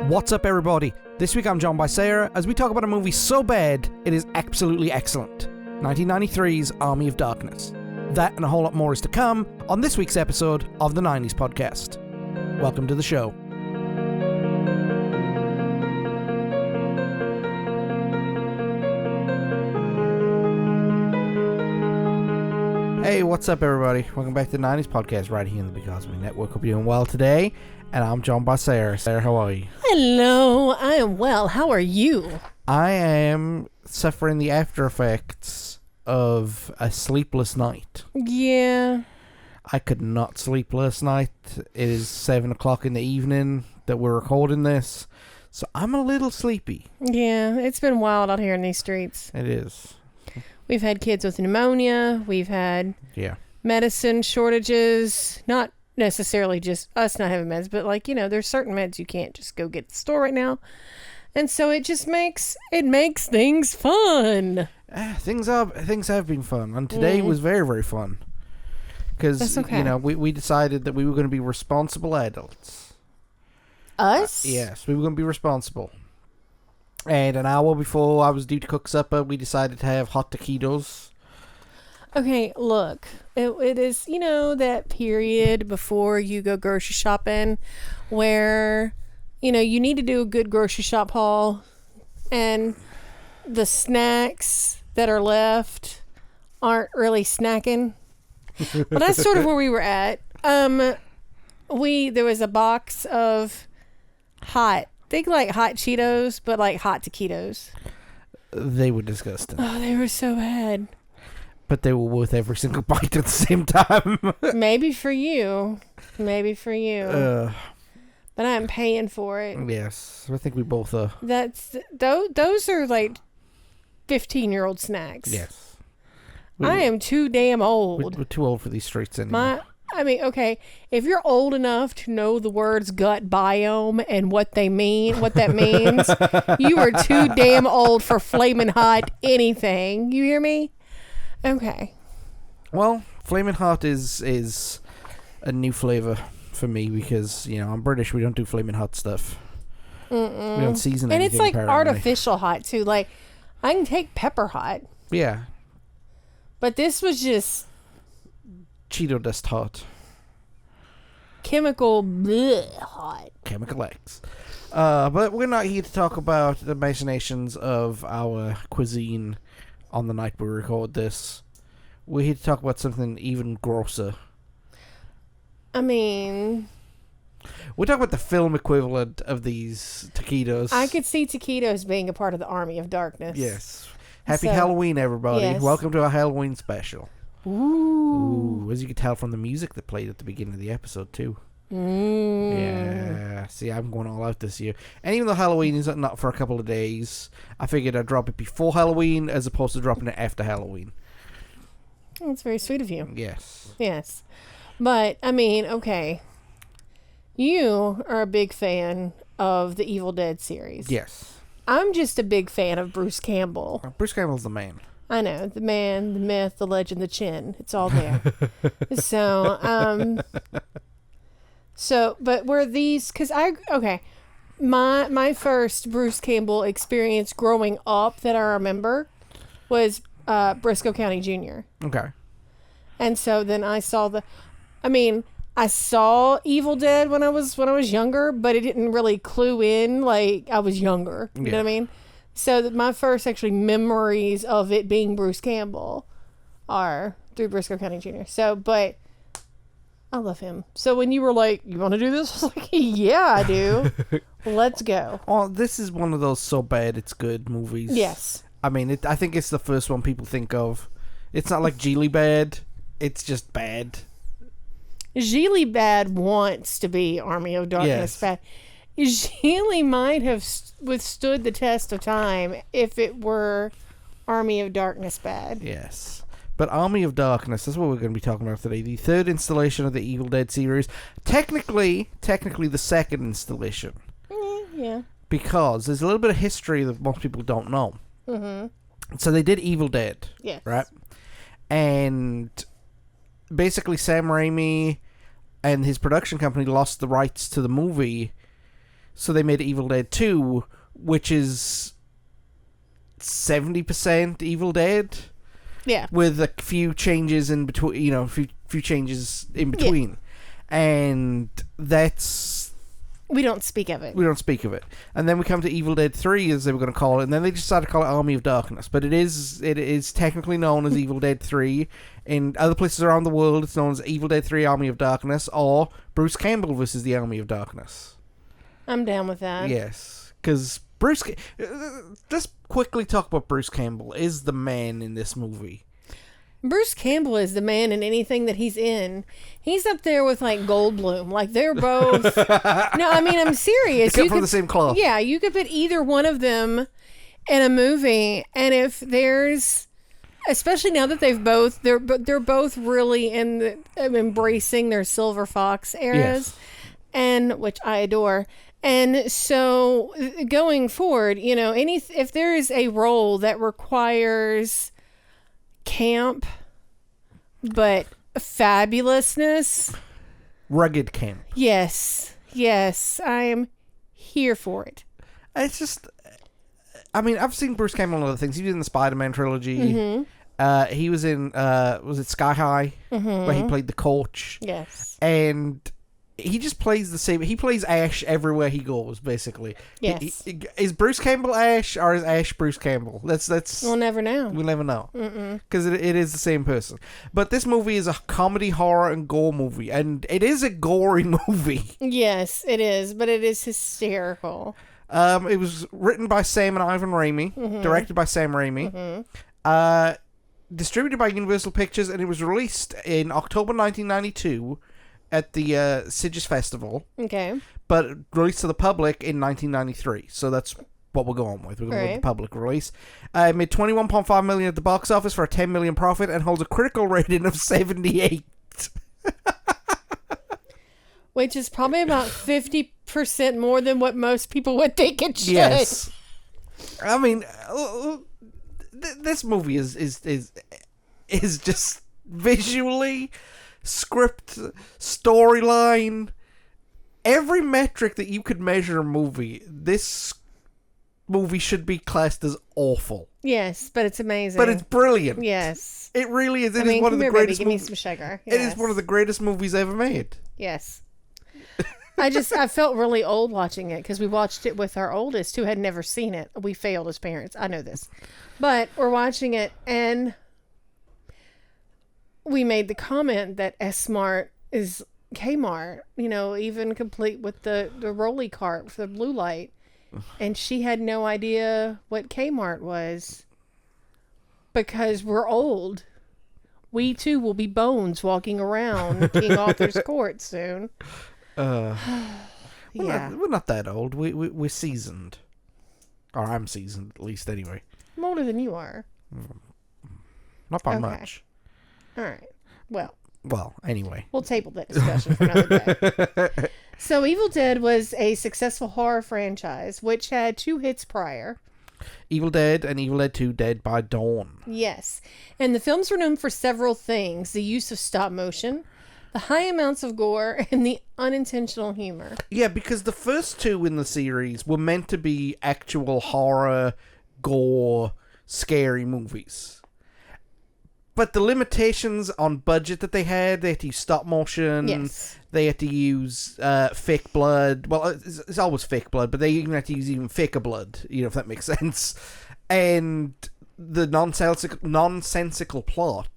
What's up, everybody? This week I'm joined by Sarah as we talk about a movie so bad it is absolutely excellent. 1993's Army of Darkness. That and a whole lot more is to come on this week's episode of the 90s podcast. Welcome to the show. Hey, what's up, everybody? Welcome back to the 90s podcast right here in the Because of Me Network. Hope you're doing well today. And I'm joined by Sarah. Sarah, how are you? Hello, I am well. How are you? I am suffering the after effects of a sleepless night. Yeah. I could not sleep last night. It is 7 o'clock in the evening that we're recording this, so I'm a little sleepy. Yeah, it's been wild out here in these streets. It is. We've had kids with pneumonia. We've had medicine shortages. Not necessarily just us not having meds, but there's certain meds you can't just go get at the store right now. And so it just makes things fun. Things have been fun, and today was very, very fun. Because, we decided that we were going to be responsible adults. Us? Yes, we were going to be responsible. And an hour before I was due to cook supper, we decided to have hot taquitos. Okay, look, it is, that period before you go grocery shopping where, you need to do a good grocery shop haul, and the snacks that are left aren't really snacking. Well, that's sort of where we were at. There was a box of think like hot Cheetos, but like hot taquitos. They were disgusting. Oh, they were so bad. But they were worth every single bite at the same time. Maybe for you. But I'm paying for it. Yes, I think we both are. Those are like 15-year-old snacks. Yes. I am too damn old. We're too old for these streets anymore. Okay, if you're old enough to know the words gut biome and what that means, you are too damn old for flaming hot anything. You hear me? Okay. Well, flaming hot is a new flavor for me because, I'm British. We don't do flaming hot stuff. Mm-mm. We don't season anything. And it's like apparently artificial hot too. Like, I can take pepper hot. Yeah. But this was just Cheeto dust hot. Chemical hot. Chemical X. But we're not here to talk about the machinations of our cuisine on the night we record this. We're here to talk about something even grosser. We're talking about the film equivalent of these taquitos. I could see taquitos being a part of the Army of Darkness. Yes. Happy Halloween, everybody. Yes. Welcome to our Halloween special. Ooh. As you can tell from the music that played at the beginning of the episode, too. Yeah. See, I'm going all out this year. And even though Halloween is not for a couple of days, I figured I'd drop it before Halloween as opposed to dropping it after Halloween. That's very sweet of you. Yes. Yes. But, okay. You are a big fan of the Evil Dead series. Yes. I'm just a big fan of Bruce Campbell. Bruce Campbell's the man. I know. The man, the myth, the legend, the chin. It's all there. But were these... Because my first Bruce Campbell experience growing up that I remember was Briscoe County Jr. Okay. And so then I saw I saw Evil Dead when I was younger, but it didn't really clue in like I was younger. You know what I mean? So my first actually memories of it being Bruce Campbell are through Briscoe County Jr. So, but I love him. So when you were like, "You want to do this?" I was like, "Yeah, I do. Let's go." Oh, this is one of those so bad it's good movies. Yes. I think it's the first one people think of. It's not like Geely bad. It's just bad. Geely bad wants to be Army of Darkness bad. Geely might have withstood the test of time if it were Army of Darkness bad. Yes. But Army of Darkness, that's what we're going to be talking about today. The third installation of the Evil Dead series. Technically the second installation. Yeah. Because there's a little bit of history that most people don't know. Mm-hmm. So they did Evil Dead. Yes. Right? And basically Sam Raimi and his production company lost the rights to the movie So they made Evil Dead 2, which is 70% Evil Dead. Yeah. With a few changes in between, a few changes in between. Yeah. And that's... We don't speak of it. And then we come to Evil Dead 3, as they were going to call it, and then they just decided to call it Army of Darkness. But it is technically known as Evil Dead 3. In other places around the world, it's known as Evil Dead 3 Army of Darkness, or Bruce Campbell versus the Army of Darkness. I'm down with that. Yes, because let's quickly talk about Bruce Campbell. Is the man in this movie. Bruce Campbell is the man in anything that he's in. He's up there with like Goldblum. Like they're both. No, I mean I'm serious. They come from the same cloth. Yeah, you could put either one of them in a movie, and if there's, especially now that they're both really embracing their Silver Fox eras, yes. and which I adore. And so going forward, if there is a role that requires camp but fabulousness, rugged camp, yes I am here for it. It's just, I mean, I've seen Bruce Campbell in other things. He was in the Spider-Man trilogy. Mm-hmm. He was in was it Sky High, mm-hmm. where he played the coach. Yes. And he just plays the same. He plays Ash everywhere he goes, basically. Yes. Is Bruce Campbell Ash, or is Ash Bruce Campbell? That's. We'll never know. Because it is the same person. But this movie is a comedy, horror, and gore movie, and it is a gory movie. Yes, it is, but it is hysterical. It was written by Sam and Ivan Raimi, mm-hmm. directed by Sam Raimi, mm-hmm. Distributed by Universal Pictures, and it was released in October 1992. At the Sitges Festival. Okay. But released to the public in 1993. So that's what we're going with. We're going with the public release. It made $21.5 million at the box office for a $10 million profit and holds a critical rating of 78. Which is probably about 50% more than what most people would think it should. Yes. I mean, this movie is just visually... script, storyline, every metric that you could measure a movie, this movie should be classed as awful. Yes, but it's amazing. But it's brilliant. Yes. It really is. It I mean, is one of the greatest Give me some sugar. Yes. It is one of the greatest movies ever made. Yes. I felt really old watching it because we watched it with our oldest who had never seen it. We failed as parents. I know this. But we're watching it and we made the comment that S-Mart is Kmart, even complete with the rolly cart for the blue light. And she had no idea what Kmart was because we're old. We too will be bones walking around King Arthur's court soon. We're not that old. We're seasoned. Or I'm seasoned, at least, anyway. I'm older than you are. Not by much. All right. Well, anyway. We'll table that discussion for another day. So Evil Dead was a successful horror franchise, which had 2 hits prior. Evil Dead and Evil Dead 2 Dead by Dawn. Yes. And the films were known for several things. The use of stop motion, the high amounts of gore, and the unintentional humor. Yeah, because the first 2 in the series were meant to be actual horror, gore, scary movies. But the limitations on budget that they had to use stop motion. Yes. They had to use fake blood. Well, it's always fake blood, but they even had to use even faker blood, if that makes sense. And the nonsensical plot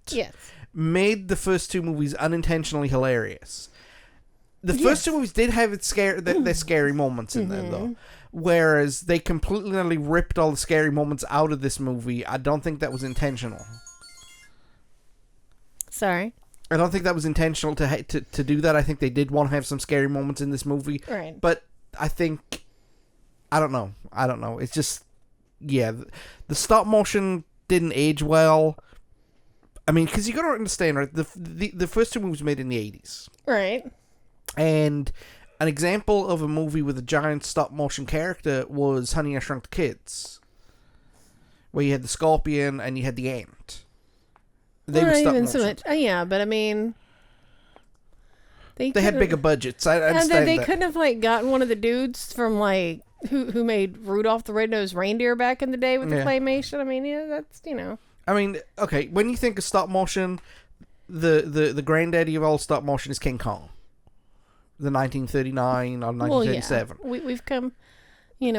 made the first 2 movies unintentionally hilarious. The first 2 movies did have their scary moments in them, though. Whereas they completely ripped all the scary moments out of this movie. I don't think that was intentional. Sorry? I don't think that was intentional to do that. I think they did want to have some scary moments in this movie. Right. But I think... I don't know. It's just... Yeah. The stop motion didn't age well. I mean, because you got to understand, right? The first 2 movies were made in the 80s. Right. And an example of a movie with a giant stop motion character was Honey, I Shrunk the Kids. Where you had the scorpion and you had the ant. They well, would stop even motion. so much. Yeah, but I mean... They had bigger budgets. I understand they that. couldn't have like gotten one of the dudes from like who made Rudolph the Red-Nosed Reindeer back in the day with the claymation. I mean, yeah, that's I mean, okay, when you think of stop motion, the granddaddy of all stop motion is King Kong, the 1939 or 1937. Well, yeah.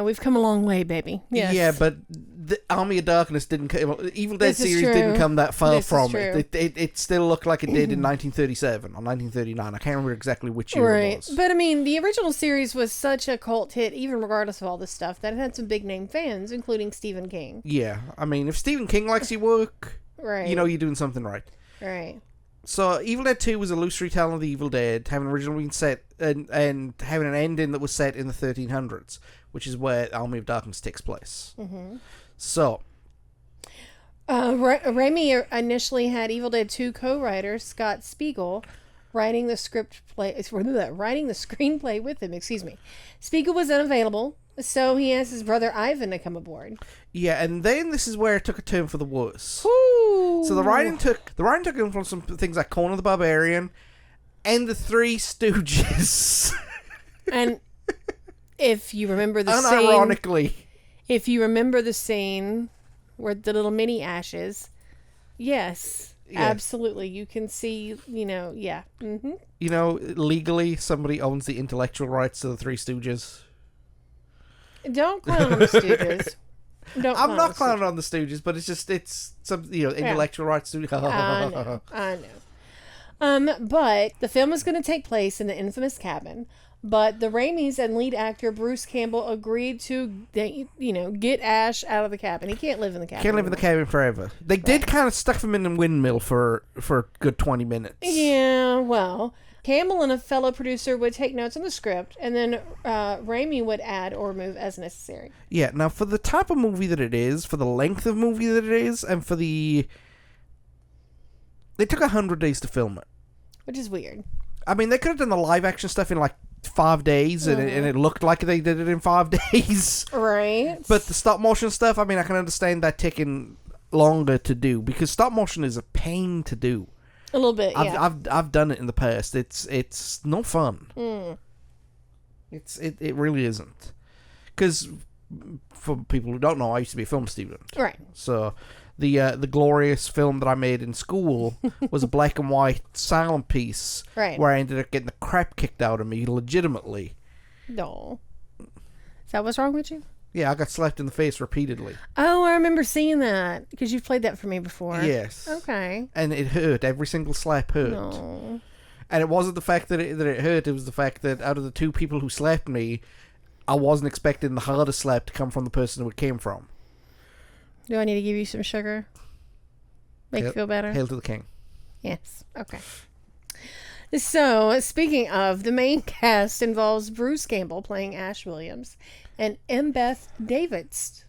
We've come a long way, baby. Yes. Yeah, but the Army of Darkness didn't come. Evil Dead This is series true. didn't come that far This is from true. it. It still looked like it did in 1937 or 1939. I can't remember exactly which year it was. But I mean, the original series was such a cult hit, even regardless of all this stuff, that it had some big name fans, including Stephen King. Yeah, I mean, if Stephen King likes your work, Right. you know you're doing something right. Right. So, Evil Dead 2 was a loose retelling of the Evil Dead, having originally been set and having an ending that was set in the 1300s, which is where Army of Darkness takes place. Mm-hmm. So, Raimi initially had Evil Dead 2 co-writer Scott Spiegel writing the screenplay with him. Excuse me. Spiegel was unavailable, so he asked his brother Ivan to come aboard. yeah, and then this is where it took a turn for the worse. Woo! So the writing took influence from things like Conan the Barbarian and the Three Stooges. And if you remember the Unironically. scene where the little mini ashes, yes, Yeah. absolutely, you can see, yeah. Mm-hmm. You know, legally, somebody owns the intellectual rights to the Three Stooges. Don't clown on the Stooges. I'm not clowning on the Stooges, but it's some, intellectual rights to... I know. But the film was going to take place in the infamous cabin. But the Raimis and lead actor Bruce Campbell agreed to, get Ash out of the cabin. He can't live in the cabin. Can't live in the cabin forever. They did kind of stuff him in the windmill for a good 20 minutes. Yeah, well, Campbell and a fellow producer would take notes on the script, and then Raimi would add or remove as necessary. Yeah, now for the type of movie that it is, for the length of movie that it is, and for the... They took 100 days to film it. Which is weird. I mean, they could have done the live action stuff in 5 days, and it looked like they did it in 5 days. Right. But the stop motion stuff, I mean, I can understand that taking longer to do, because stop motion is a pain to do. A little bit, yeah. I've done it in the past. It's no fun. It really isn't. Because for people who don't know, I used to be a film student. Right. So the glorious film that I made in school was a black and white silent piece. Right. Where I ended up getting the crap kicked out of me legitimately. No. Is that what's wrong with you? Yeah, I got slapped in the face repeatedly. Oh, I remember seeing that because you've played that for me before. Yes. Okay. And it hurt. Every single slap hurt. No. And it wasn't the fact that it hurt. It was the fact that out of the two people who slapped me, I wasn't expecting the hardest slap to come from the person who it came from. Do I need to give you some sugar? Make you feel better? Hail to the king. Yes. Okay. So, speaking of, the main cast involves Bruce Campbell playing Ash Williams and M. Beth Davids.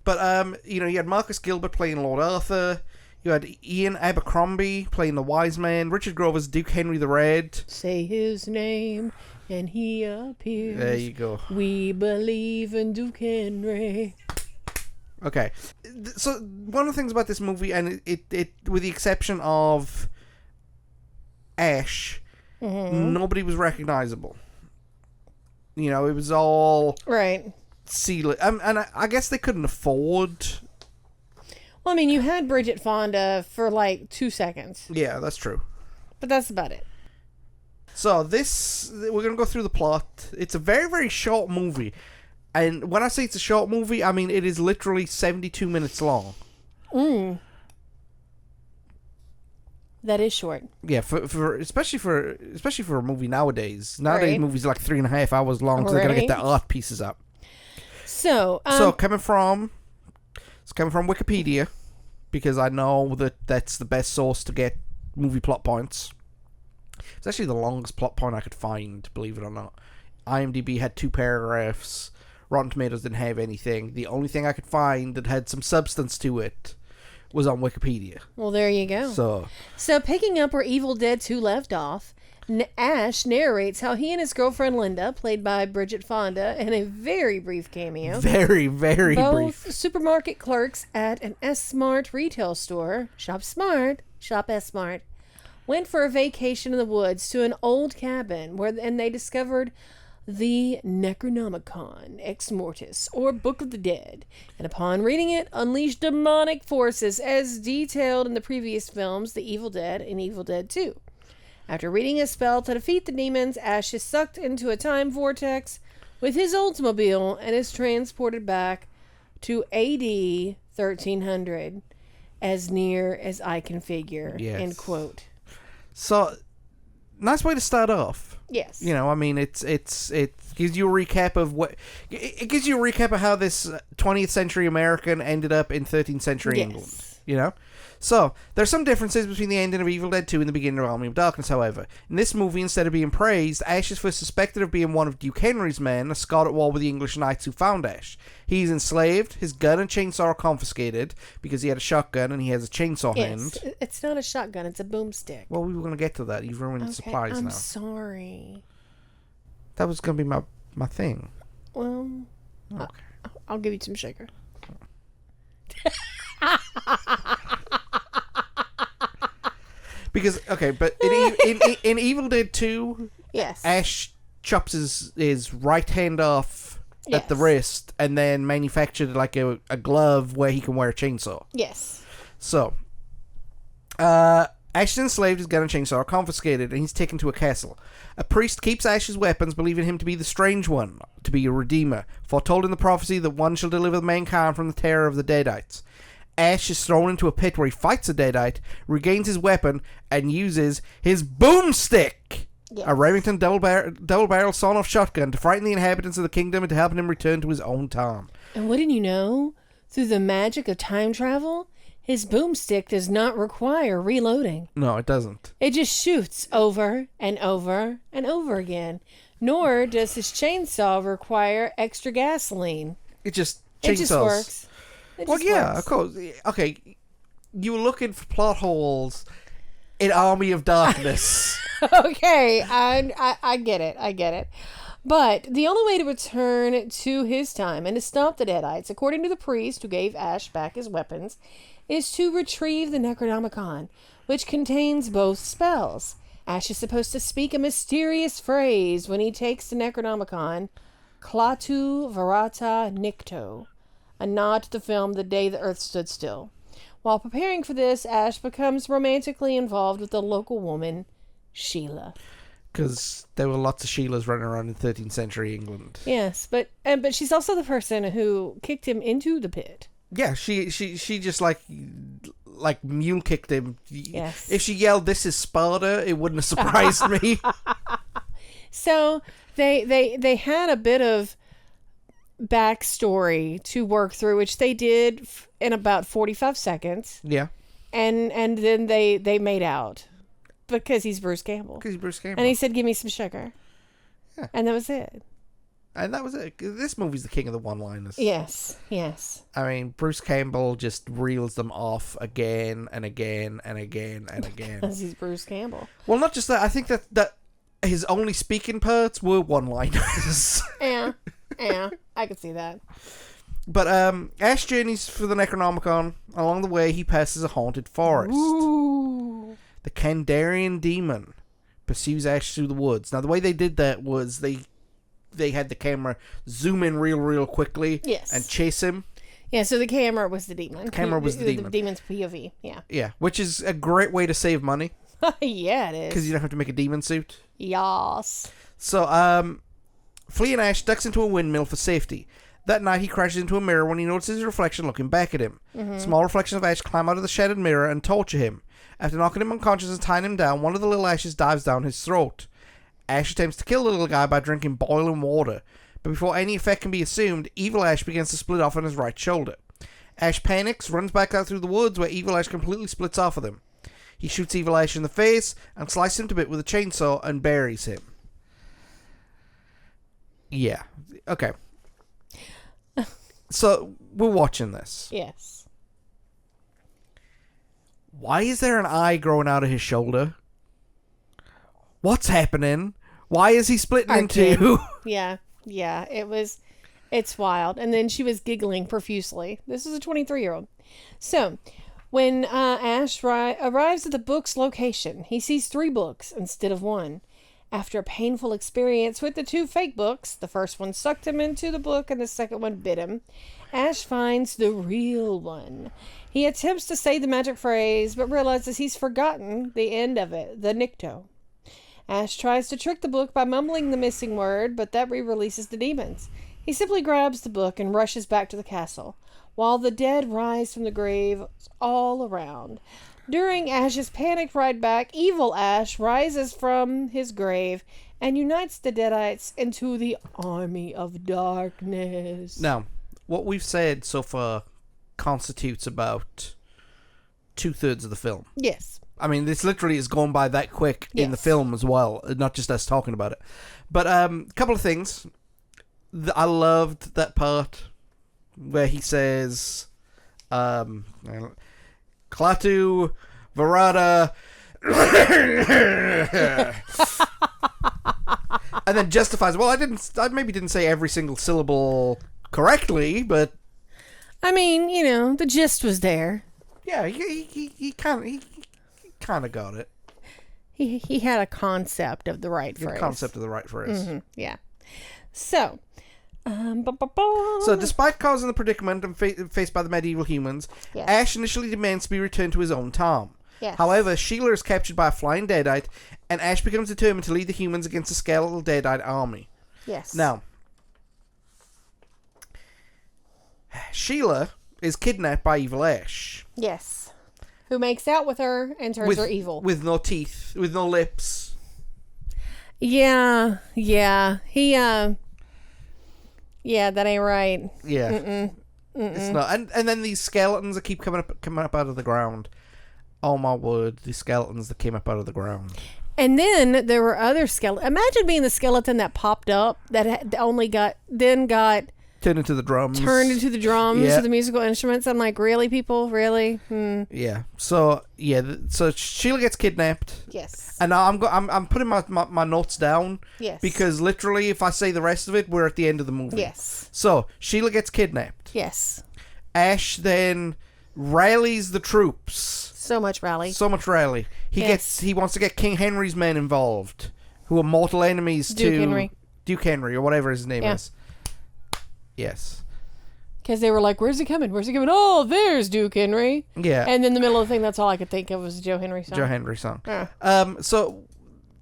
But, you had Marcus Gilbert playing Lord Arthur. You had Ian Abercrombie playing the Wise Man. Richard Grover's Duke Henry the Red. Say his name and he appears. There you go. We believe in Duke Henry. Okay. So, one of the things about this movie, and it with the exception of Ash, nobody was recognizable. It was all... Right. And I guess they couldn't afford... Well, I mean, you had Bridget Fonda for 2 seconds. Yeah, that's true. But that's about it. So we're going to go through the plot. It's a very, very short movie. And when I say it's a short movie, I mean it is literally 72 minutes long. That is short. Yeah, for especially for a movie nowadays. Nowadays, Right. movies are 3.5 hours long, so they're going to get their art pieces up. So coming from Wikipedia, because I know that's the best source to get movie plot points. It's actually the longest plot point I could find, believe it or not. IMDb had 2 paragraphs. Rotten Tomatoes didn't have anything. The only thing I could find that had some substance to it was on Wikipedia. Well, there you go. So picking up where Evil Dead 2 left off, Ash narrates how he and his girlfriend Linda, played by Bridget Fonda, in a very brief cameo. Very, very both brief. supermarket clerks at an S-Mart retail store. Shop smart, shop S-Mart. went for a vacation in the woods to an old cabin and they discovered the Necronomicon Ex Mortis, or Book of the Dead, and upon reading it, unleashed demonic forces as detailed in the previous films, The Evil Dead and Evil Dead 2. After reading a spell to defeat the demons, Ash is sucked into a time vortex with his Oldsmobile and is transported back to AD 1300, as near as I can figure. Yes. End quote. So, nice way to start off. Yes. You know, I mean, it gives you a recap of it gives you a recap of how this 20th century American ended up in 13th century England. You know? So, there's some differences between the ending of Evil Dead 2 and the beginning of Army of Darkness, however. In this movie, instead of being praised, Ash is first suspected of being one of Duke Henry's men, a Scot at war with the English knights who found Ash. He's enslaved, his gun and chainsaw are confiscated, because he had a shotgun and he has a chainsaw hand. It's not a shotgun, it's a boomstick. Well, we were going to get to that. You've ruined the surprise now. I'm sorry. That was going to be my thing. Well, okay. I'll give you some sugar. Because, okay, but in Evil Dead 2, yes, Ash chops his right hand off at the wrist and then manufactured like a glove where he can wear a chainsaw. Yes. So, Ash is enslaved, his gun and chainsaw are confiscated, and he's taken to a castle. A priest keeps Ash's weapons, believing him to be the Strange One, to be a redeemer, foretold in the prophecy that one shall deliver mankind from the terror of the Deadites. Ash is thrown into a pit where he fights a Deadite, regains his weapon, and uses his boomstick, a Remington double-barrel sawn-off shotgun, to frighten the inhabitants of the kingdom and to help him return to his own town. And wouldn't you know, through the magic of time travel, his boomstick does not require reloading. No, it doesn't. It just shoots over and over and over again. Nor does his chainsaw require extra gasoline. It just works. Well, yeah, of course. Okay, you were looking for plot holes in Army of Darkness. Okay, I get it. But the only way to return to his time and to stop the Deadites, according to the priest who gave Ash back his weapons, is to retrieve the Necronomicon, which contains both spells. Ash is supposed to speak a mysterious phrase when he takes the Necronomicon, Klaatu Varata Nikto, a nod to the film The Day the Earth Stood Still. While preparing for this, Ash becomes romantically involved with the local woman, Sheila. Because there were lots of Sheilas running around in 13th century England. Yes, but she's also the person who kicked him into the pit. Yeah, she just like mule kicked him. Yes. If she yelled, "This is Sparta," it wouldn't have surprised me. So they had a bit of backstory to work through, which they did in about 45 seconds. Yeah. And then they made out. Because he's Bruce Campbell. And he said, "Give me some sugar." Yeah. And that was it. And that was it. This movie's the king of the one-liners. Yes. I mean, Bruce Campbell just reels them off again and again and again and again. Because he's Bruce Campbell. Well, not just that. I think that his only speaking parts were one-liners. Yeah, I could see that. But Ash journeys for the Necronomicon. Along the way, he passes a haunted forest. Ooh. The Kandarian demon pursues Ash through the woods. Now, the way they did that was they had the camera zoom in real quickly. Yes. And chase him. Yeah, so the camera was the demon. The camera was the demon. The demon's POV, yeah. Yeah, which is a great way to save money. Yeah, it is. Because you don't have to make a demon suit. Yas. So, fleeing Ash ducks into a windmill for safety. That night, he crashes into a mirror when he notices his reflection looking back at him. Mm-hmm. Small reflections of Ash climb out of the shattered mirror and torture him. After knocking him unconscious and tying him down, one of the little Ashes dives down his throat. Ash attempts to kill the little guy by drinking boiling water, but before any effect can be assumed, Evil Ash begins to split off on his right shoulder. Ash panics, runs back out through the woods where Evil Ash completely splits off of him. He shoots Evil Ash in the face and slices him to bits with a chainsaw and buries him. Yeah. Okay. So, we're watching this. Yes. Why is there an eye growing out of his shoulder? What's happening? Why is he splitting in two? Yeah, it's wild. And then she was giggling profusely. This is a 23-year-old. So, When Ash arrives at the book's location, he sees 3 books instead of 1. After a painful experience with the 2 fake books, the first one sucked him into the book and the second one bit him, Ash finds the real one. He attempts to say the magic phrase, but realizes he's forgotten the end of it, the Nikto. Ash tries to trick the book by mumbling the missing word, but that re-releases the demons. He simply grabs the book and rushes back to the castle, while the dead rise from the grave all around. During Ash's panicked ride back, evil Ash rises from his grave and unites the Deadites into the Army of Darkness. Now, what we've said so far constitutes about 2/3 of the film. Yes. I mean, this literally is going by that quick in the film as well, not just us talking about it. But a couple of things. I loved that part where he says, Klaatu, Varada, and then justifies, well, I maybe didn't say every single syllable correctly, but... I mean, you know, the gist was there. Yeah, he kind of got it. He had a concept of the right phrase. The concept of the right phrase. Mm-hmm, yeah. So... So, despite causing the predicament and faced by the medieval humans, yes. Ash initially demands to be returned to his own town. Yes. However, Sheila is captured by a flying deadite, and Ash becomes determined to lead the humans against a skeletal deadite army. Yes. Now, Sheila is kidnapped by evil Ash. Yes. Who makes out with her and turns her evil. With no teeth, with no lips. Yeah. Yeah, that ain't right. Yeah. Mm-mm. It's not. And then these skeletons that keep coming up out of the ground. Oh my word, these skeletons that came up out of the ground. And then there were other skeletons. Imagine being the skeleton that popped up that only got turned into the drums. Yeah. To the musical instruments. I'm like, really, people? Really? Yeah. So Sheila gets kidnapped. Yes. And now I'm putting my notes down. Yes. Because literally, if I say the rest of it, we're at the end of the movie. Yes. So Sheila gets kidnapped. Yes. Ash then rallies the troops. So much rally. He wants to get King Henry's men involved, who are mortal enemies to Duke Henry, or whatever his name is. Yes. Because they were like, where's he coming? Oh, there's Duke Henry. Yeah. And in the middle of the thing, that's all I could think of was a Joe Henry song. Yeah. So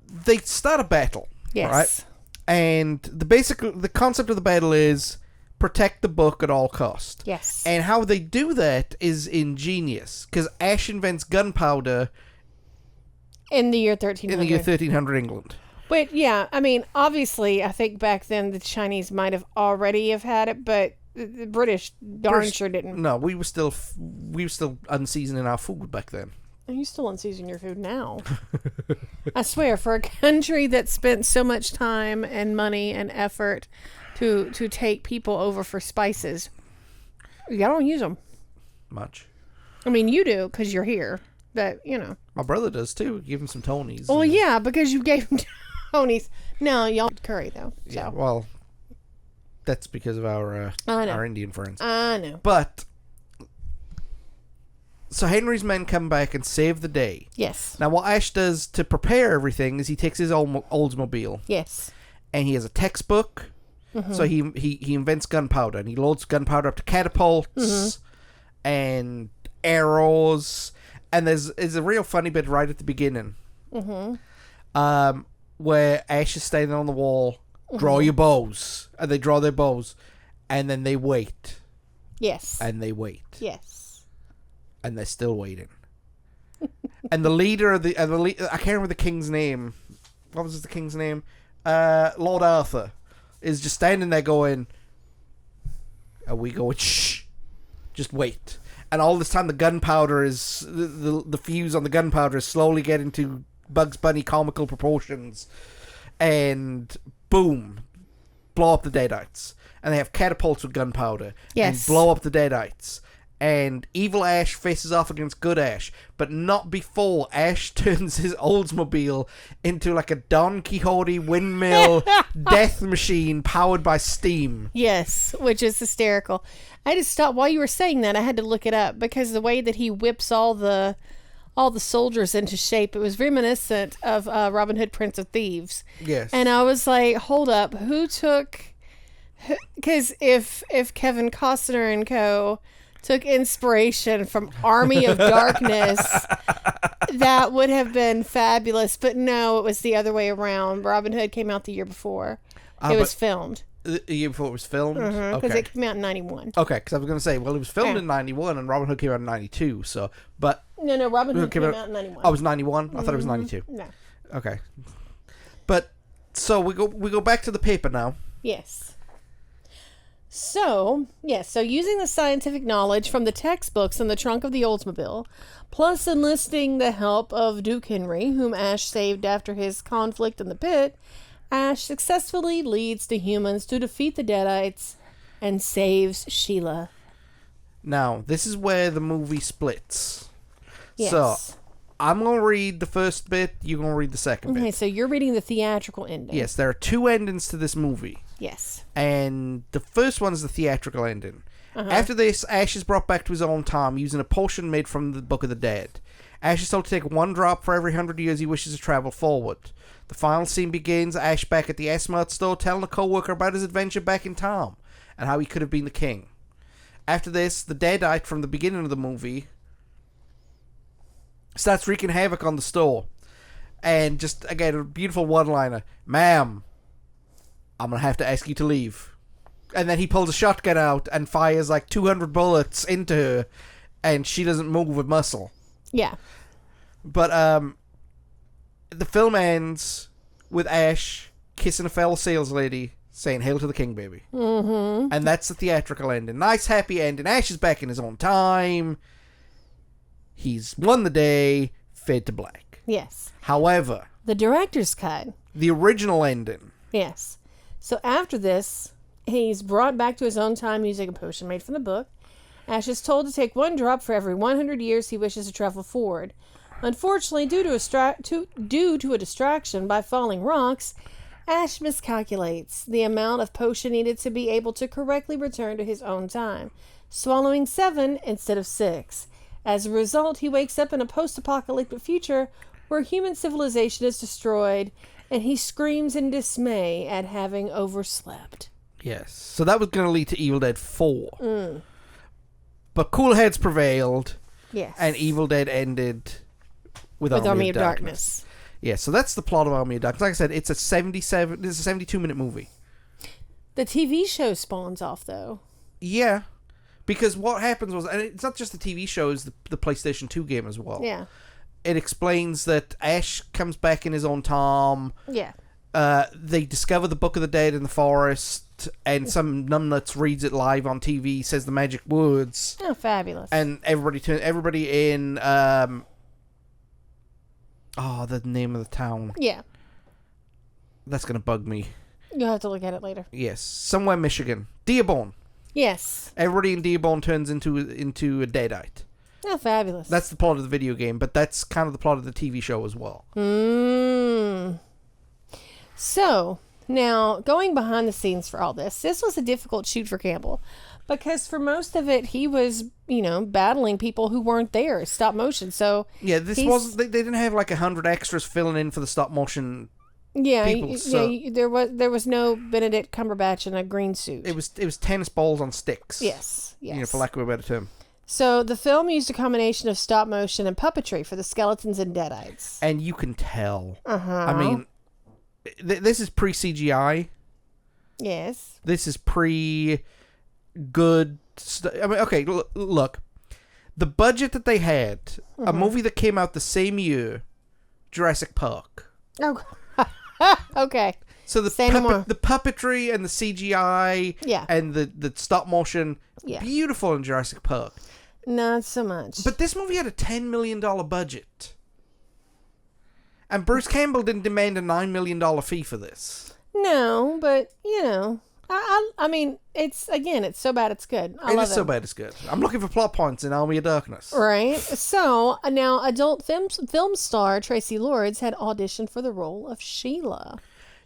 they start a battle. Yes. Right? And the concept of the battle is protect the book at all cost. Yes. And how they do that is ingenious, because Ash invents gunpowder in the year 1300. In the year 1300 England. But yeah, I mean, obviously, I think back then the Chinese might have already have had it, but the British sure didn't. No, we were still unseasoning our food back then. Are you still unseasoning your food now? I swear, for a country that spent so much time and money and effort to take people over for spices, y'all don't use them much. I mean, you do because you're here. But my brother does too. Give him some Tonys. Well, yeah, because you gave him Tonys. No, y'all curry though. So. Yeah, well, that's because of our Indian friends. I know. But so Henry's men come back and save the day. Yes. Now, what Ash does to prepare everything is he takes his Oldsmobile. Yes. And he has a textbook. Mm-hmm. So he invents gunpowder, and he loads gunpowder up to catapults and arrows. And there's a real funny bit right at the beginning, where Ash is standing on the wall. Draw your bows, and they draw their bows, and then they wait. Yes. And they wait. Yes. And they're still waiting. And the leader of I can't remember the king's name. What was the king's name? Lord Arthur is just standing there going, "Are we going? Shh, just wait." And all this time, the gunpowder is the fuse on the gunpowder is slowly getting to Bugs Bunny comical proportions, and boom, blow up the Deadites. And they have catapults with gunpowder, yes, and blow up the Deadites. and evil Ash faces off against good Ash, but not before Ash turns his Oldsmobile into like a Don Quixote windmill death machine powered by steam. Yes, which is hysterical. I just stopped while you were saying that. I had to look it up because the way that he whips all the soldiers into shape, it was reminiscent of Robin Hood, Prince of Thieves. Yes. And I was like, hold up, who took... Because if Kevin Costner and co. took inspiration from Army of Darkness, that would have been fabulous. But no, it was the other way around. Robin Hood came out the year before. It was filmed. The year before it was filmed? Because it came out in 91. Okay, because I was going to say, well, it was filmed in 91 and Robin Hood came out in 92, so, but... No, Robin Hood came out in 91. Oh, it was 91? I thought it was 92. No. Okay. But, so we go back to the paper now. Yes. So using the scientific knowledge from the textbooks in the trunk of the Oldsmobile, plus enlisting the help of Duke Henry, whom Ash saved after his conflict in the pit, Ash successfully leads the humans to defeat the Deadites and saves Sheila. Now, this is where the movie splits. Yes. So, I'm going to read the first bit, you're going to read the second bit. Okay, so you're reading the theatrical ending. Yes, there are two endings to this movie. Yes. And the first one is the theatrical ending. After this, Ash is brought back to his own time using a potion made from the Book of the Dead. Ash is told to take one drop for every 100 years he wishes to travel forward. The final scene begins, Ash back at the S-Mart store telling a co-worker about his adventure back in time and how he could have been the king. After this, the Deadite from the beginning of the movie starts wreaking havoc on the store. And just, again, a beautiful one-liner. Ma'am, I'm going to have to ask you to leave. And then he pulls a shotgun out and fires like 200 bullets into her. And she doesn't move with muscle. Yeah. But the film ends with Ash kissing a fellow sales lady saying, "Hail to the king, baby." Mm-hmm. And that's the theatrical ending. Nice, happy ending. Ash is back in his own time. He's won the day. Fade to black. Yes. However, The director's cut. the original ending. Yes. So after this, he's brought back to his own time using a potion made from the book. Ash is told to take one drop for every 100 years he wishes to travel forward. Unfortunately, due to a distraction by falling rocks, Ash miscalculates the amount of potion needed to be able to correctly return to his own time, swallowing 7 instead of 6. As a result, he wakes up in a post-apocalyptic future where human civilization is destroyed, and he screams in dismay at having overslept. Yes. So that was going to lead to Evil Dead 4. But cool heads prevailed. Yes. And Evil Dead ended with Army of Darkness. Yeah, so that's the plot of Army of Darkness. Like I said, it's a 72-minute movie. The TV show spawns off, though. Yeah. Because what happens was, and it's not just the TV show, it's the PlayStation 2 game as well. Yeah. It explains that Ash comes back in his own time. Yeah. They discover the Book of the Dead in the forest, and some numbnuts reads it live on TV, says the magic words. Oh, fabulous. And everybody in, the name of the town. Yeah. That's going to bug me. You'll have to look at it later. Yes. Somewhere Michigan. Dearborn. Yes. Everybody in Dearborn turns into a Deadite. Oh, fabulous. That's the plot of the video game, but that's kind of the plot of the TV show as well. So, now, going behind the scenes for all this was a difficult shoot for Campbell. Because for most of it, he was, battling people who weren't there. Stop motion. So, yeah, this wasn't... They didn't have like 100 extras filling in for the stop motion people. There was no Benedict Cumberbatch in a green suit. It was tennis balls on sticks. Yes. For lack of a better term. So the film used a combination of stop motion and puppetry for the skeletons and deadites. And you can tell. Uh-huh. I mean, this is pre-CGI. Yes. This is pre-good stuff. I mean, okay, look. The budget that they had, a movie that came out the same year, Jurassic Park. Oh, okay. So the puppetry and the CGI and the stop motion, beautiful in Jurassic Park. Not so much. But this movie had a $10 million budget. And Bruce Campbell didn't demand a $9 million fee for this. No, but, I mean, it's so bad it's good. I It love is so bad it's good. I'm looking for plot points in Army of Darkness. Right. So now, adult film star Tracy Lords had auditioned for the role of Sheila.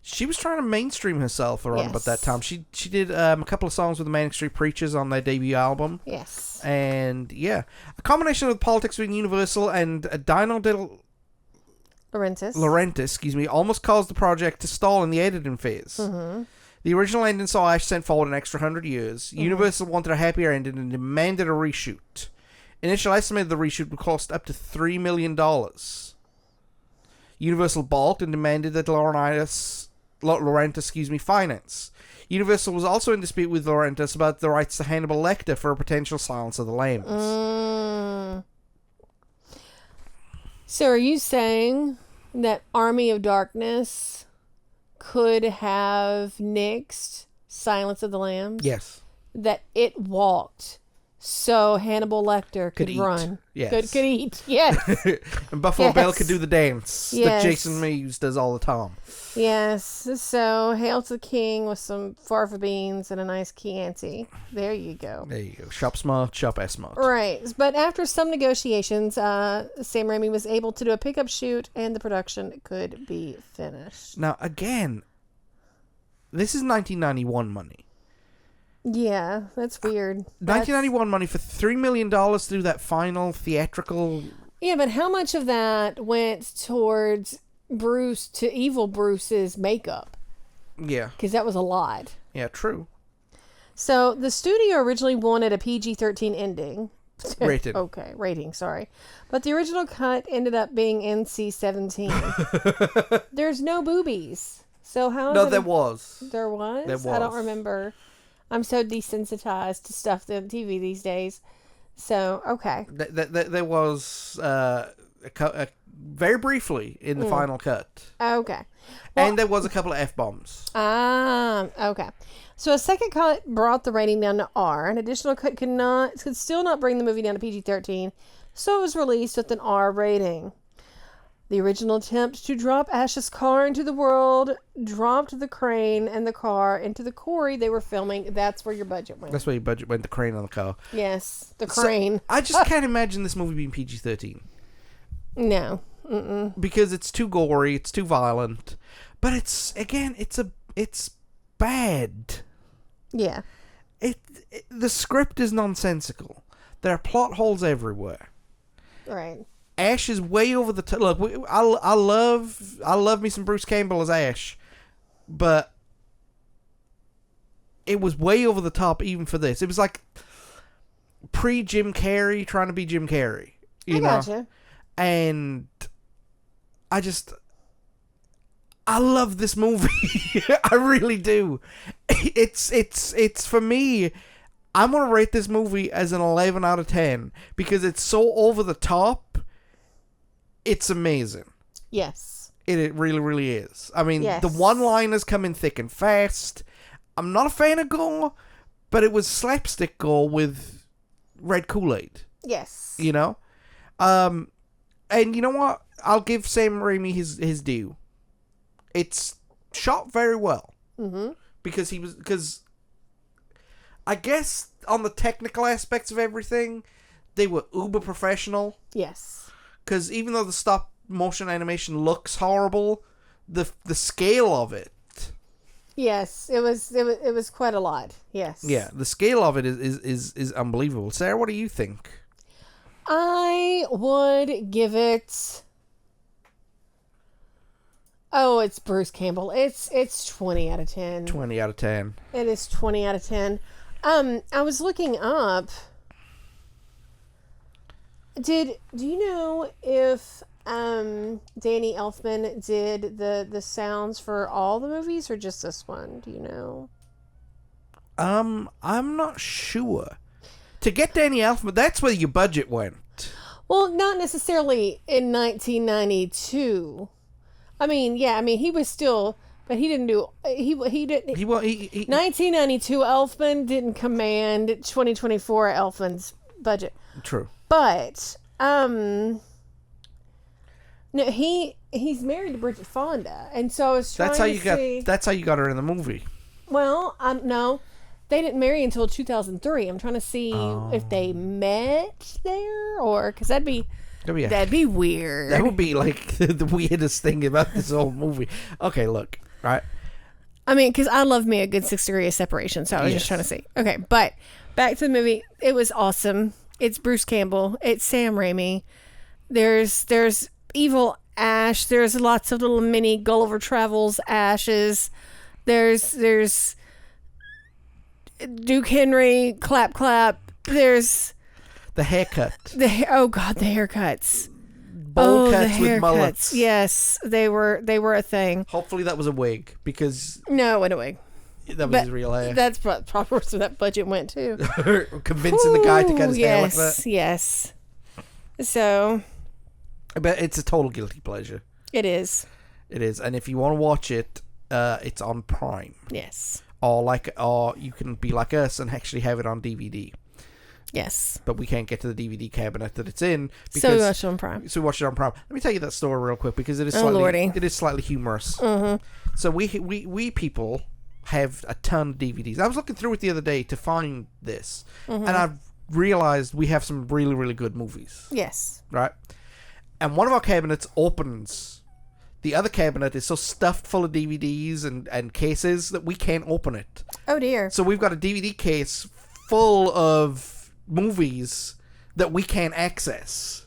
She was trying to mainstream herself around about that time. She did a couple of songs with the Manic Street Preachers on their debut album. Yes. And yeah, a combination of politics between Universal and Dino De Laurentiis, almost caused the project to stall in the editing phase. Mm-hmm. The original ending saw Ash sent forward an extra 100 years. Mm-hmm. Universal wanted a happier ending and demanded a reshoot. Initial estimate of the reshoot would cost up to $3 million. Universal balked and demanded that Laurentiis finance. Universal was also in dispute with Laurentiis about the rights to Hannibal Lecter for a potential Silence of the Lambs. So are you saying that Army of Darkness could have nixed Silence of the Lambs? Yes. That it walked so Hannibal Lecter could run. Yes. Could eat. Yes. And Buffalo Bill could do the dance that Jason Mewes does all the time. Yes. So hail to the king with some farfa beans and a nice Chianti. There you go. There you go. Shop smart, shop S smart. Right. But after some negotiations, Sam Raimi was able to do a pickup shoot and the production could be finished. Now, again, this is 1991 money. Yeah, that's weird. 1991 money for $3 million to do that final theatrical... Yeah, but how much of that went towards evil Bruce's makeup? Yeah. Because that was a lot. Yeah, true. So, the studio originally wanted a PG-13 ending. Rating, sorry. But the original cut ended up being NC-17. There's no boobies. So how... No, there was. There was? There was. I don't remember. I'm so desensitized to stuff on TV these days. So, okay. There was very briefly in the final cut. Okay. Well, and there was a couple of F-bombs. Okay. So a second cut brought the rating down to R. An additional cut could still not bring the movie down to PG-13, so it was released with an R rating. The original attempt to drop Ash's car into the world dropped the crane and the car into the quarry they were filming. That's where your budget went. That's where your budget went, the crane on the car. Yes, the crane. So, I just can't imagine this movie being PG-13. No. Mm-mm. Because it's too gory, it's too violent. But it's bad. Yeah. The script is nonsensical. There are plot holes everywhere. Right. Ash is way over the top. Look, I love me some Bruce Campbell as Ash, but it was way over the top even for this. It was like pre-Jim Carrey trying to be Jim Carrey. You know? Gotcha. And I love this movie. I really do. It's for me, I'm going to rate this movie as an 11 out of 10 because it's so over the top. It's amazing. Yes. It really, really is. I mean, yes. The one-liners come in thick and fast. I'm not a fan of gore, but it was slapstick gore with red Kool-Aid. Yes. You know? And you know what? I'll give Sam Raimi his due. It's shot very well. Mm-hmm. Because I guess on the technical aspects of everything, they were uber professional. Yes. Because even though the stop motion animation looks horrible, the scale of it. Yes, it was quite a lot. Yes. Yeah, the scale of it is unbelievable. Sarah, what do you think? I would give it. Oh, it's Bruce Campbell. It's 20 out of 10. 20 out of 10. It is 20 out of 10. I was looking up. Do you know if Danny Elfman did the sounds for all the movies or just this one? Do you know? I'm not sure. To get Danny Elfman, that's where your budget went. Well, not necessarily in 1992. I mean, he was still, but he didn't do. He didn't. 1992 Elfman didn't command 2024 Elfman's budget. True. But no, he's married to Bridget Fonda, and so I was trying That's how you got her in the movie. Well, no, they didn't marry until 2003. I'm trying to see if they met there, or because that'd be weird. That would be like the weirdest thing about this whole movie. Okay, look, right. I mean, because I love me a good 6 degrees separation, so I was just trying to see. Okay, but back to the movie. It was awesome. It's Bruce Campbell. It's Sam Raimi. There's evil Ash. There's lots of little mini Gulliver Travels Ashes. There's Duke Henry, clap clap. There's the haircut. Oh God, the haircuts. Bowl cuts with mullets. Yes, they were a thing. Hopefully that was a wig, because no, it wasn't a wig. That was his real hair. That's probably where that budget went too. Convincing the guy to cut his hair like that. Yes. So. But it's a total guilty pleasure. It is. It is, and if you want to watch it, it's on Prime. Yes. Or you can be like us and actually have it on DVD. Yes. But we can't get to the DVD cabinet that it's in. So we watch it on Prime. So we watch it on Prime. Let me tell you that story real quick, because it is slightly humorous. Mm-hmm. So we people have a ton of DVDs. I was looking through it the other day to find this, and I've realized we have some really, really good movies. Yes. Right? And one of our cabinets opens. The other cabinet is so stuffed full of DVDs and cases that we can't open it. Oh, dear. So we've got a DVD case full of movies that we can't access.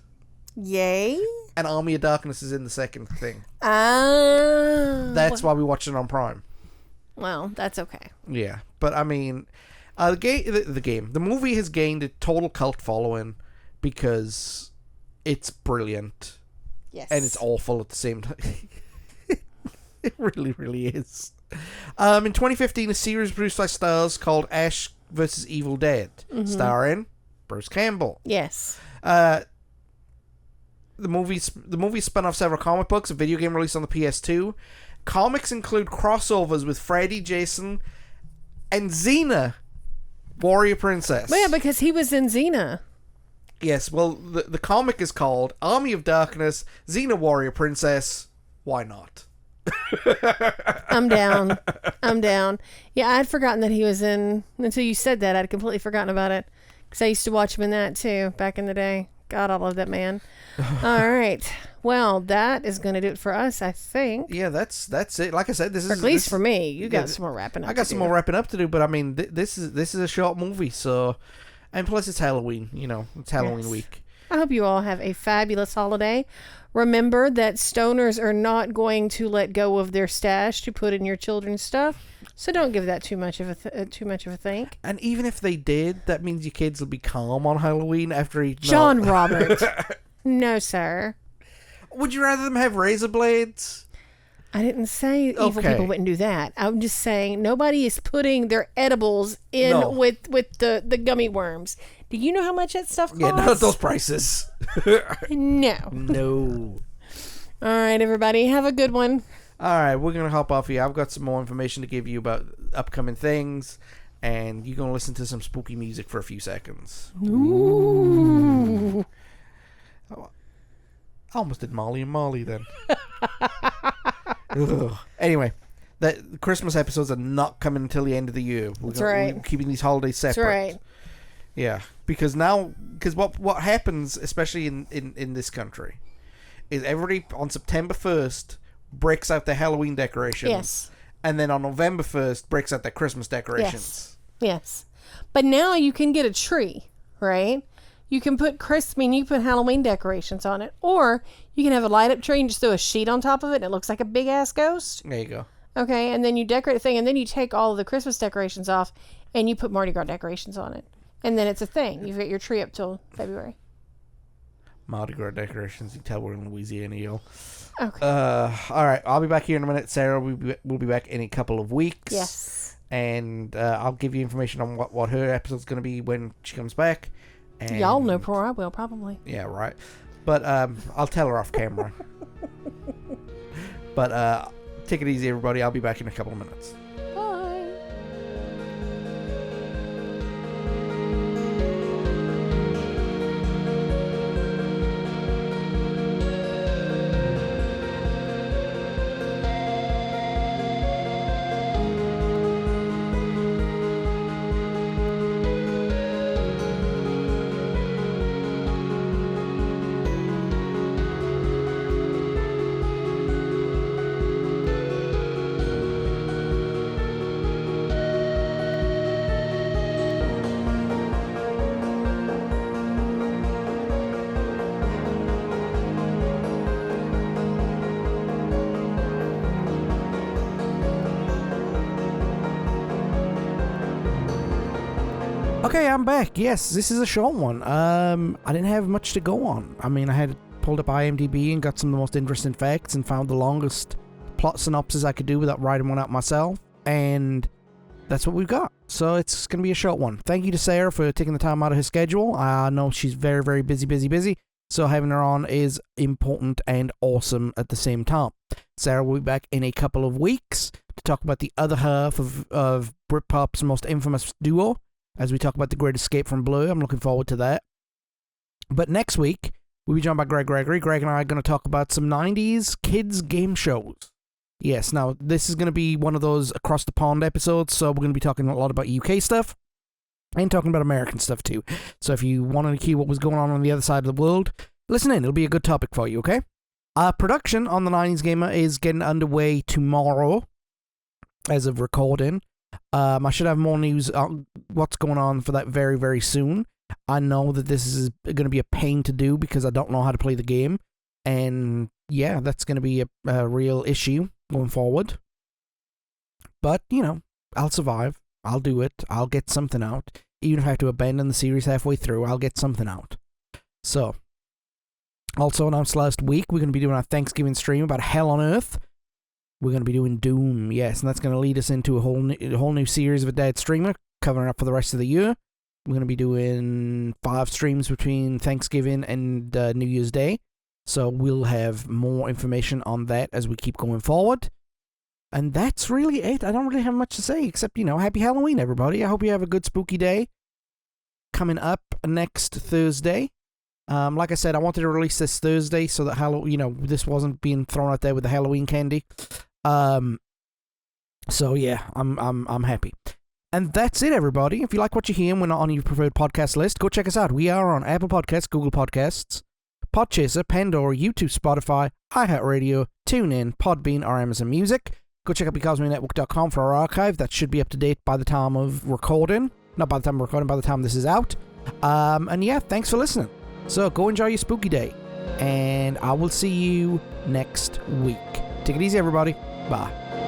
Yay. And Army of Darkness is in the second thing. That's why we watch it on Prime. Well, that's okay. Yeah. But, I mean, the movie has gained a total cult following because it's brilliant. Yes. And it's awful at the same time. It really, really is. In 2015, a series produced by Starz called Ash vs. Evil Dead, starring Bruce Campbell. Yes. The movie spun off several comic books, a video game released on the PS2. Comics include crossovers with Freddy, Jason, and Xena, Warrior Princess. Well, yeah, because he was in Xena. Yes, well, the comic is called Army of Darkness, Xena Warrior Princess. Why not? I'm down. Yeah, I'd forgotten that he was in, until you said that, I'd completely forgotten about it. Because I used to watch him in that too, back in the day. God, I love that man. All right. Well, that is going to do it for us, I think. Yeah, that's it. Like I said, this is... Or at least for me. You got some more wrapping up I got some more wrapping up to do, but I mean, this is a short movie, so... And plus, it's Halloween. It's Halloween week. I hope you all have a fabulous holiday. Remember that stoners are not going to let go of their stash to put in your children's stuff. So don't give that too much of a think. And even if they did, that means your kids will be calm on Halloween after eating. John Robert. No, sir. Would you rather them have razor blades? I didn't say evil people wouldn't do that. I'm just saying nobody is putting their edibles in with the gummy worms. Do you know how much that stuff costs? Yeah, not those prices. No. All right, everybody. Have a good one. All right, we're going to hop off here. I've got some more information to give you about upcoming things, and you're going to listen to some spooky music for a few seconds. Ooh. I almost did Molly and Molly then. Anyway, the Christmas episodes are not coming until the end of the year. We're keeping these holidays separate. That's right. Yeah, because what happens, especially in this country, is everybody on September 1st breaks out their Halloween decorations. Yes. And then on November 1st breaks out their Christmas decorations. Yes. But now you can get a tree, right? You can put Halloween decorations on it, or you can have a light up tree and just throw a sheet on top of it and it looks like a big ass ghost. There you go. Okay, and then you decorate the thing, and then you take all of the Christmas decorations off and you put Mardi Gras decorations on it. And then it's a thing. You've got your tree up till February. Mardi Gras decorations. You can tell we're in Louisiana, y'all. Okay. All right, I'll be back here in a minute. Sarah will be back in a couple of weeks. Yes. And I'll give you information on what her episode's going to be when she comes back. And y'all know before I will, probably. Yeah, right. But I'll tell her off camera. But take it easy, everybody. I'll be back in a couple of minutes. Bye. Okay, I'm back. Yes, this is a short one. I didn't have much to go on. I mean, I had pulled up IMDb and got some of the most interesting facts and found the longest plot synopsis I could do without writing one out myself. And that's what we've got. So it's going to be a short one. Thank you to Sarah for taking the time out of her schedule. I know she's very, very busy. So having her on is important and awesome at the same time. Sarah will be back in a couple of weeks to talk about the other half of Britpop's most infamous duo, as we talk about The Great Escape from Blue. I'm looking forward to that. But next week, we'll be joined by Greg Gregory. Greg and I are going to talk about some 90s kids game shows. Yes, now, this is going to be one of those across the pond episodes, so we're going to be talking a lot about UK stuff and talking about American stuff, too. So if you wanted to hear what was going on the other side of the world, listen in. It'll be a good topic for you, okay? Production on the 90s Gamer is getting underway tomorrow, as of recording. I should have more news on what's going on for that very, very soon. I know that this is going to be a pain to do because I don't know how to play the game. And yeah, that's going to be a real issue going forward. But, you know, I'll survive. I'll do it. I'll get something out. Even if I have to abandon the series halfway through, I'll get something out. So, also announced last week, we're going to be doing our Thanksgiving stream about Hell on Earth. We're going to be doing Doom, yes, and that's going to lead us into a whole new series of a dead streamer covering up for the rest of the year. We're going to be doing 5 streams between Thanksgiving and New Year's Day, so we'll have more information on that as we keep going forward. And that's really it. I don't really have much to say, except, you know, happy Halloween, everybody. I hope you have a good spooky day coming up next Thursday. Like I said, I wanted to release this Thursday so that this wasn't being thrown out there with the Halloween candy. So yeah, I'm happy. And that's it, everybody. If you like what you hear and we're not on your preferred podcast list, go check us out. We are on Apple Podcasts, Google Podcasts, Podchaser, Pandora, YouTube, Spotify, iHeartRadio, TuneIn, Podbean, or Amazon Music. Go check out becausemaybepodcast.com for our archive. That should be up to date by the time of recording. Not by the time of recording, by the time this is out. And yeah, thanks for listening. So go enjoy your spooky day. And I will see you next week. Take it easy, everybody. Bye.